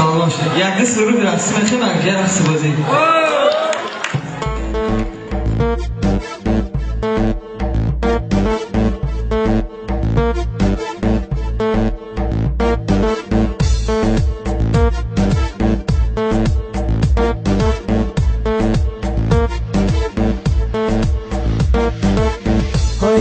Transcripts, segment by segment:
باشه یک دست رو برسیم چه منگه رقص بازی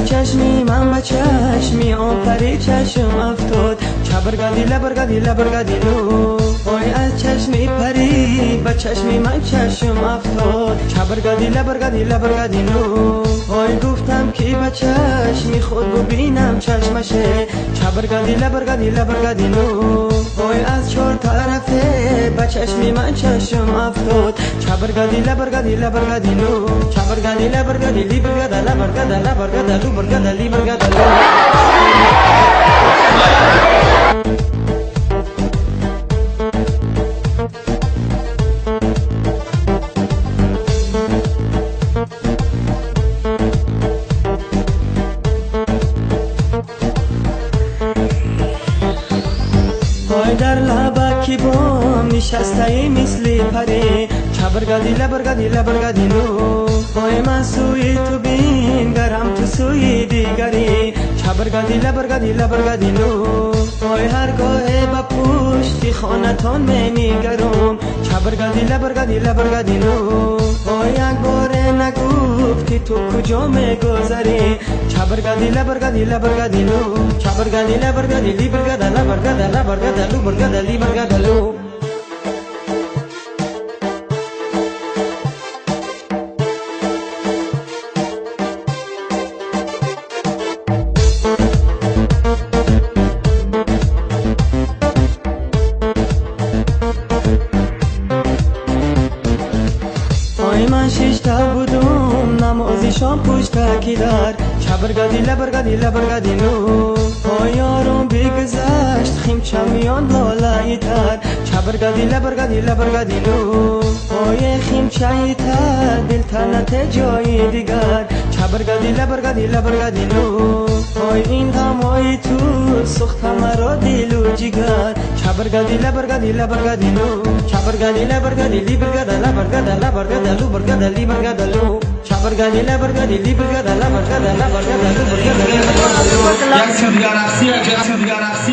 چشمی من با چشمی آن پری چشم افتاد چبرگادی لبرگادی لبرگادی لو وای از چشمی پری با چشمی من چشم افتاد چبرگادی لبرگادی لبرگادی لو وای گفتم که با چشمی خود ببینم چشمشه چبرگادی لبرگادی لبرگادی لو وای از چهار طرفه با چشمی من چشم افتاد چبرگادی لبرگادی لبرگادی لو چبرگادی لبرگادی لیبرگادا لبرگادا لبرگادا لو برگادا لیبرگادا لو وای در لبکی بام نشسته مثل پری چبرگادی لبرگادی لبرگادی لو وای من سوی تو بین گرم تو سوی دیگری چبرگادی لبرگادی لبرگادی لو وای هرگاه با پشتی خانتان میگرم چبرگادی لبرگادی لبرگادی لو وای یک بار نگفتی تو کجا میگذری چبرگادی لبرگادی لبرگادی لو چبرگادی لبرگادی لیبرگادا لبرگادا لبرگادا لو برگادا لیبرگادا لو من ششتا بودم نمازی شام پشت کی دار چبرگادی لبرگادی لبرگادی لو یارم بگذشت خیم چمیان بالای تر چبرگادی لبرگادی لبرگادی لو خیم چای تر دل تنت جای دیگر چبرگادی لبرگادی لبرگادی لو این غمای تو سخت مرا دل و جگر چبرگادی لبرگادی لبرگادی لو چبرگادی لبرگادی لیبرگادا لبرگادا لبرگادا لو برگادا لیبرگادا لو چبرگادی لبرگادی لیبرگادا لبرگادا لبرگادا لو برگادا لیبرگادا لو یک سو دیگر رقصی یک سو دیگر رقصی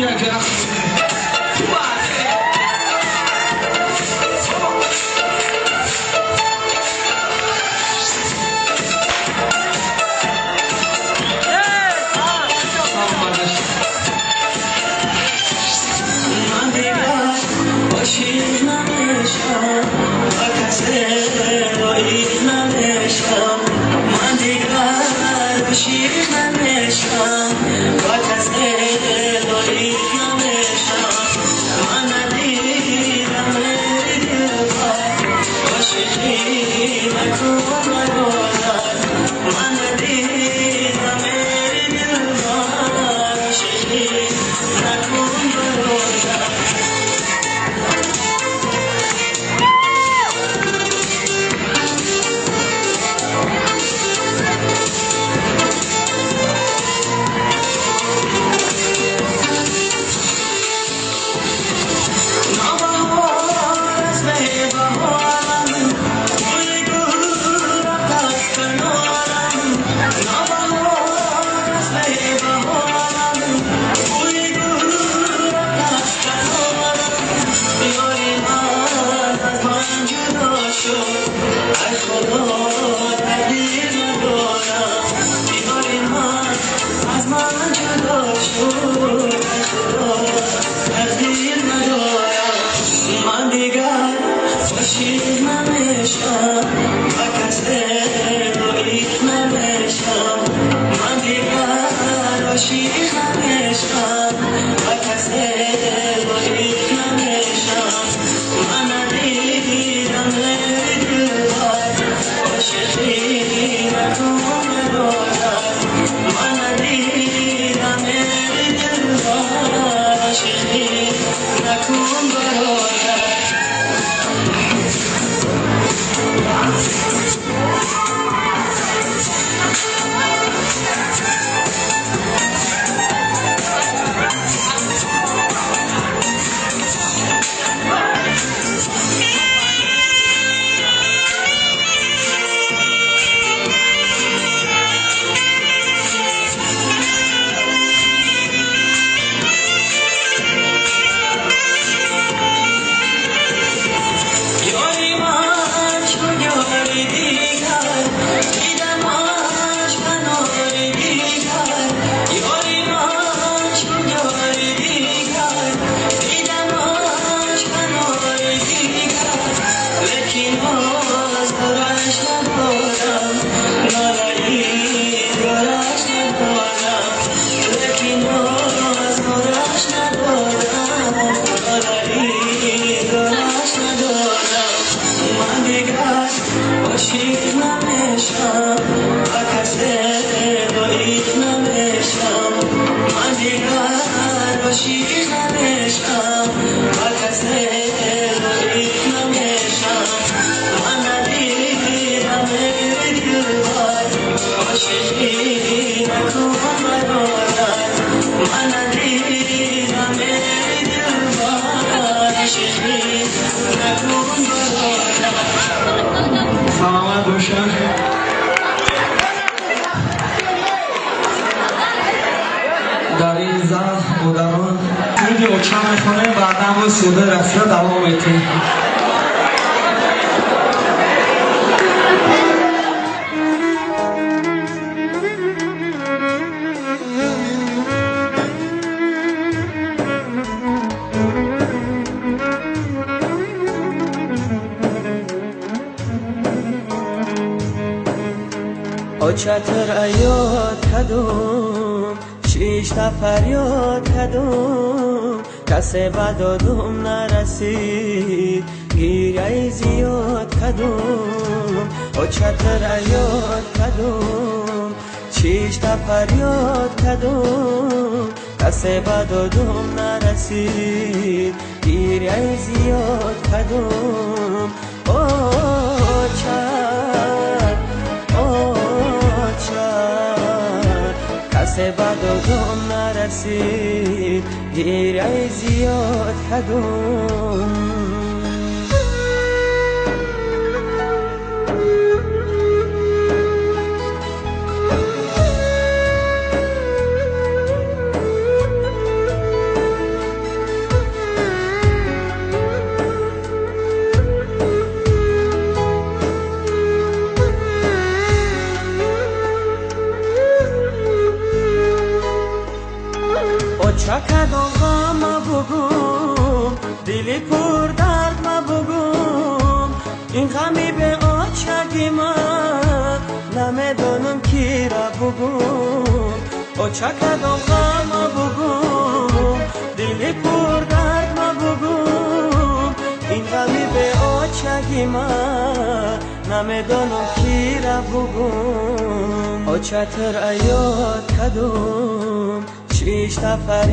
سلامت باشن. در این زن مدران ویدیو چند میکنه بعدا با سوده رسیده دوام میتیم. او چتر ایاد کدوم شیشتا فریاد کدوم کسی بدادم نرسید گیره زیاد کدوم او چتر ایاد کدوم شیشتا فریاد کدوم کسی بدادم نرسید گیره زیاد کدوم او کسی بدادم نرسید گیره زیاد کدوم چکدان غم بگم دلی پر درد بگم این غمی به آچگی من نمیدانم کی را بگم او چکدان غم بگم دلی پر درد بگم این غمی به آچگی من نمیدانم کی را بگم او چتر ایاد کدوم شیشتا